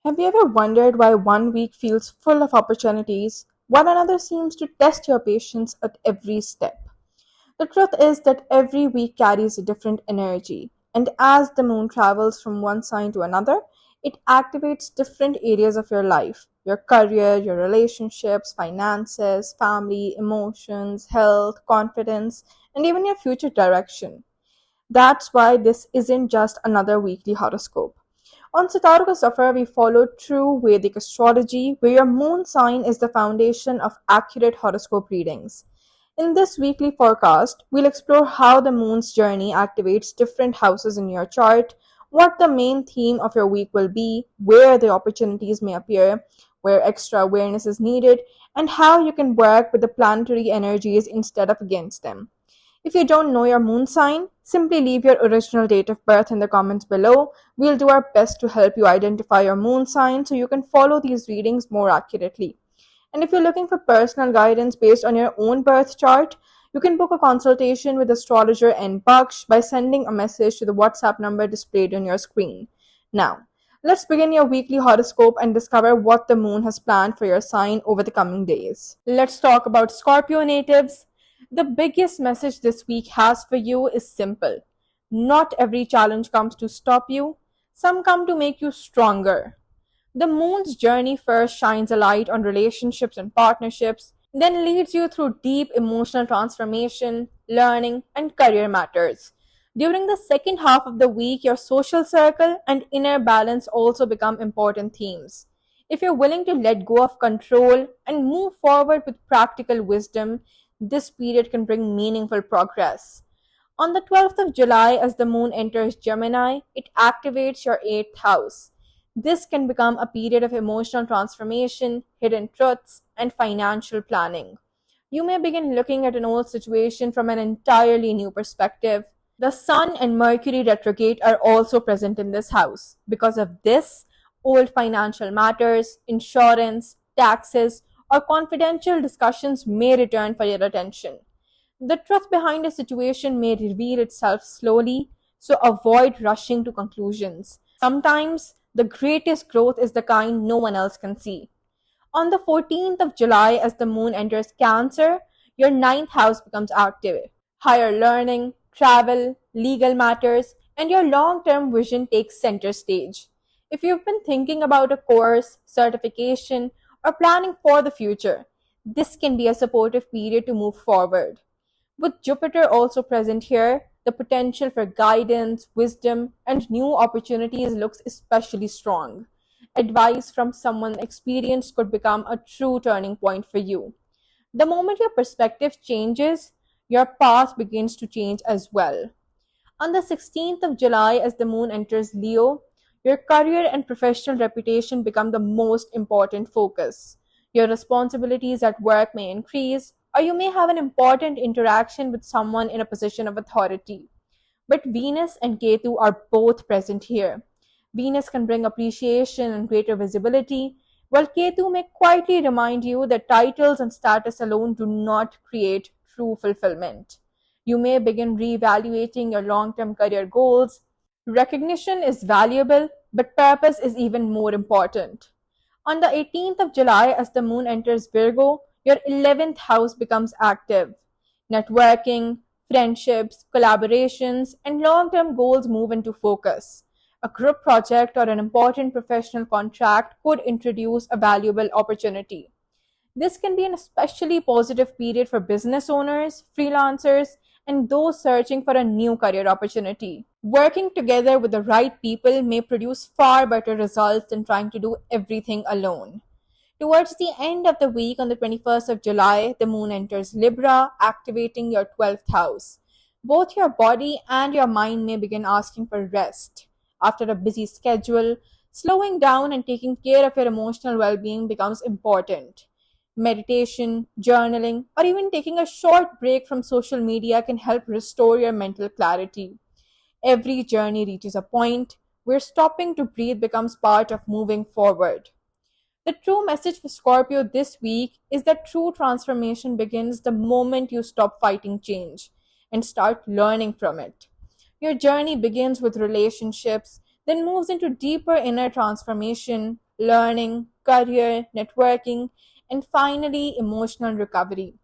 Have you ever wondered why one week feels full of opportunities while another seems to test your patience at every step? The truth is that every week carries a different energy, and as the moon travels from one sign to another, it activates different areas of your life: your career, your relationships, finances, family, emotions, health, confidence, and even your future direction. That's why this isn't just another weekly horoscope. On Sitarka Safar, we follow true Vedic astrology, where your moon sign is the foundation of accurate horoscope readings. In this weekly forecast, we'll explore how the moon's journey activates different houses in your chart, what the main theme of your week will be, where the opportunities may appear, where extra awareness is needed, and how you can work with the planetary energies instead of against them. If you don't know your moon sign, simply leave your original date of birth in the comments below. We'll do our best to help you identify your moon sign so you can follow these readings more accurately. And if you're looking for personal guidance based on your own birth chart, you can book a consultation with astrologer N. Baksh by sending a message to the WhatsApp number displayed on your screen. Now, let's begin your weekly horoscope and discover what the moon has planned for your sign over the coming days. Let's talk about Scorpio natives. The biggest message this week has for you is simple. Not every challenge comes to stop you, some come to make you stronger. The moon's journey first shines a light on relationships and partnerships, then leads you through deep emotional transformation, learning, and career matters. During the second half of the week, your social circle and inner balance also become important themes. If you're willing to let go of control and move forward with practical wisdom, this period can bring meaningful progress. On the 12th of July, as the moon enters Gemini, it activates your 8th house. This can become a period of emotional transformation, hidden truths, and financial planning. You may begin looking at an old situation from an entirely new perspective. The Sun and Mercury retrograde are also present in this house. Because of this, old financial matters, insurance, taxes, or confidential discussions may return for your attention. The truth behind a situation may reveal itself slowly, so avoid rushing to conclusions. Sometimes, the greatest growth is the kind no one else can see. On the 14th of July, as the moon enters Cancer, your ninth house becomes active. Higher learning, travel, legal matters, and your long term vision takes center stage. If you've been thinking about a course, certification, or planning for the future, this can be a supportive period to move forward. With Jupiter also present here, the potential for guidance, wisdom, and new opportunities looks especially strong. Advice from someone experienced could become a true turning point for you. The moment your perspective changes, your path begins to change as well. On the 16th of July, as the moon enters Leo, your career and professional reputation become the most important focus. Your responsibilities at work may increase, or you may have an important interaction with someone in a position of authority. But Venus and Ketu are both present here. Venus can bring appreciation and greater visibility, while Ketu may quietly remind you that titles and status alone do not create true fulfillment. You may begin reevaluating your long term career goals. Recognition is valuable, but purpose is even more important. On the 18th of July, as the moon enters Virgo, your 11th house becomes active. Networking, friendships, collaborations, and long term goals move into focus. A group project or an important professional contract could introduce a valuable opportunity. This can be an especially positive period for business owners, freelancers, and those searching for a new career opportunity. Working together with the right people may produce far better results than trying to do everything alone. Towards the end of the week, on the 21st of July, the moon enters Libra, activating your 12th house. Both your body and your mind may begin asking for rest. After a busy schedule, slowing down and taking care of your emotional well being becomes important. Meditation, journaling, or even taking a short break from social media can help restore your mental clarity. Every journey reaches a point where stopping to breathe becomes part of moving forward. The true message for Scorpio this week is that true transformation begins the moment you stop fighting change and start learning from it. Your journey begins with relationships, then moves into deeper inner transformation, learning, career, networking, and finally emotional recovery.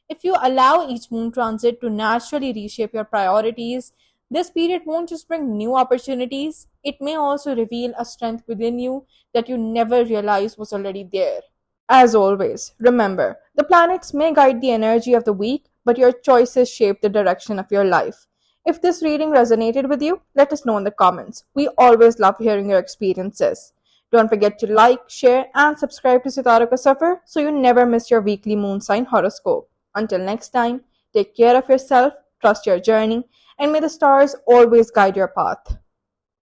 If you allow each moon transit to naturally reshape your priorities, this period won't just bring new opportunities, it may also reveal a strength within you that you never realized was already there. As always, remember the planets may guide the energy of the week, but your choices shape the direction of your life. If this reading resonated with you, let us know in the comments. We always love hearing your experiences. Don't forget to like, share, and subscribe to Sitara Ka Safar so you never miss your weekly moon sign horoscope. Until next time, take care of yourself, trust your journey, and may the stars always guide your path.